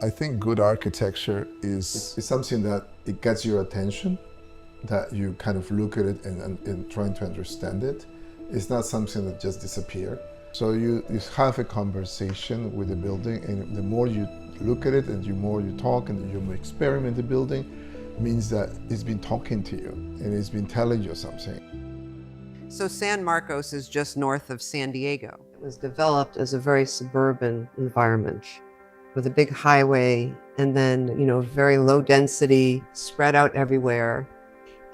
I think good architecture is something that it gets your attention, that you kind of look at it and trying to understand it. It's not something that just disappears. So you have a conversation with the building, and the more you look at it and the more you talk and you more experiment the building, means that it's been talking to you and it's been telling you something. So San Marcos is just north of San Diego. It was developed as a very suburban environment with a big highway and then, very low density, spread out everywhere.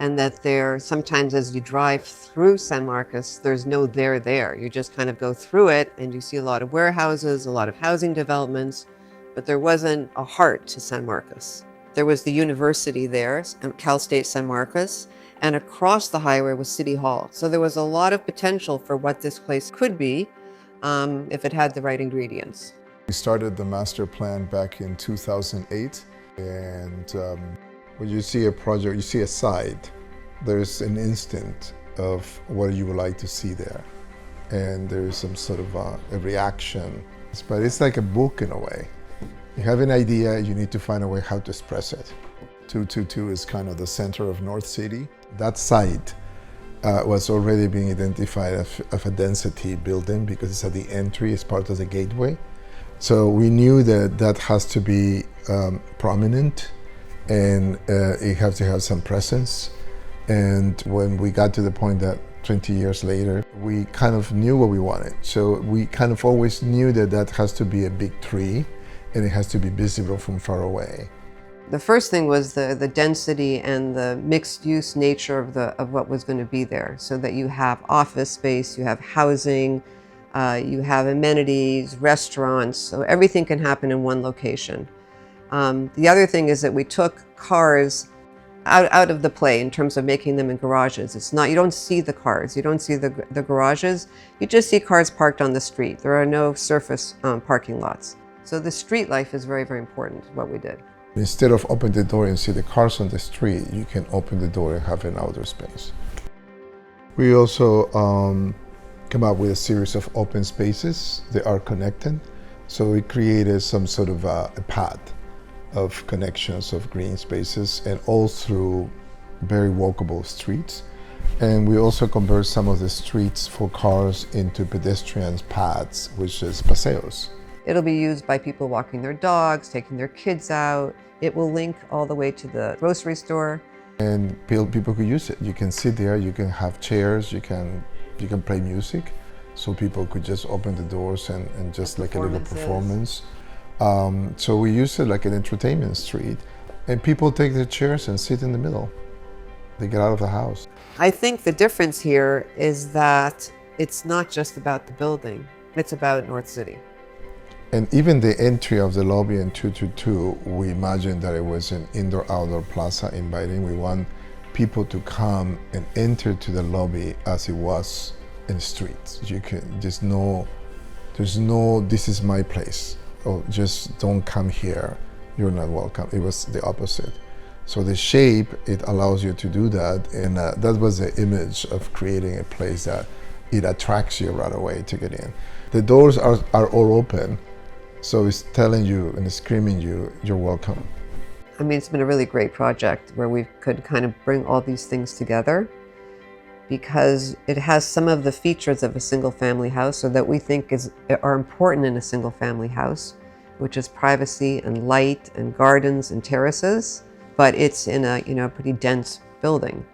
And that there, sometimes as you drive through San Marcos, there's no there. You just kind of go through it and you see a lot of warehouses, a lot of housing developments, but there wasn't a heart to San Marcos. There was the university there, Cal State San Marcos, and across the highway was City Hall. So there was a lot of potential for what this place could be if it had the right ingredients. We started the master plan back in 2008, and when you see a project, you see a site, there's an instinct of what you would like to see there. And there's some sort of a reaction. But it's like a book in a way. You have an idea, you need to find a way how to express it. 222 is kind of the center of North City. That site was already being identified as a density building because it's at the entry, it's part of the gateway. So we knew that that has to be prominent, and it has to have some presence. And when we got to the point that 20 years later, we kind of knew what we wanted. So we kind of always knew that that has to be a big tree and it has to be visible from far away. The first thing was the density and the mixed use nature of what was going to be there, so that you have office space, you have housing, you have amenities, restaurants, so everything can happen in one location. The other thing is that we took cars out of the play in terms of making them in garages. It's not, you don't see the cars, you don't see the garages, you just see cars parked on the street. There are no surface parking lots. So the street life is very, very important, what we did. Instead of open the door and see the cars on the street, you can open the door and have an outdoor space. We also come up with a series of open spaces. They are connected. So we created some sort of a path of connections of green spaces, and all through very walkable streets. And we also convert some of the streets for cars into pedestrian paths, which is paseos. It'll be used by people walking their dogs, taking their kids out. It will link all the way to the grocery store. And people could use it. You can sit there, you can have chairs, you can play music. So people could just open the doors and just like a little performance. So we use it like an entertainment street. And people take their chairs and sit in the middle. They get out of the house. I think the difference here is that it's not just about the building, it's about North City. And even the entry of the lobby in 222, we imagined that it was an indoor-outdoor plaza inviting. We want people to come and enter to the lobby as it was in the streets. You can just know, there's no, this is my place. Oh, just don't come here, you're not welcome. It was the opposite. So the shape, it allows you to do that. And that was the image of creating a place that it attracts you right away to get in. The doors are all open. So it's telling you and screaming you, you're welcome. I mean, it's been a really great project where we could kind of bring all these things together, because it has some of the features of a single family house, so that we think are important in a single family house, which is privacy and light and gardens and terraces, but it's in a pretty dense building.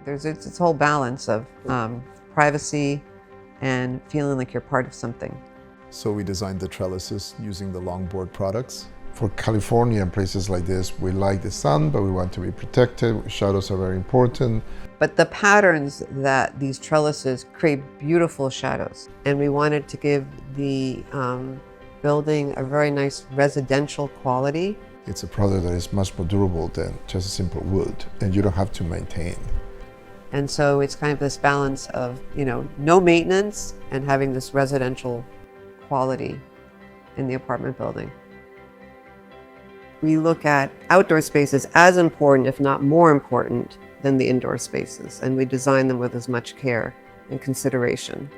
There's this whole balance of privacy and feeling like you're part of something. So we designed the trellises using the longboard products. For California and places like this, we like the sun, but we want to be protected. Shadows are very important. But the patterns that these trellises create beautiful shadows. And we wanted to give the building a very nice residential quality. It's a product that is much more durable than just a simple wood, and you don't have to maintain. And so it's kind of this balance of, no maintenance and having this residential quality in the apartment building. We look at outdoor spaces as important, if not more important, than the indoor spaces, and we design them with as much care and consideration.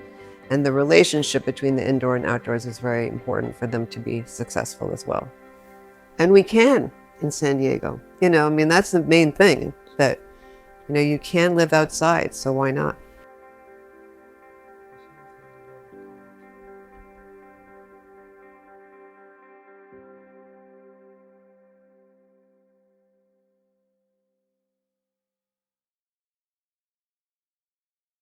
And the relationship between the indoor and outdoors is very important for them to be successful as well. And we can in San Diego. You know, I mean, that's the main thing, that, you know, you can live outside, so why not?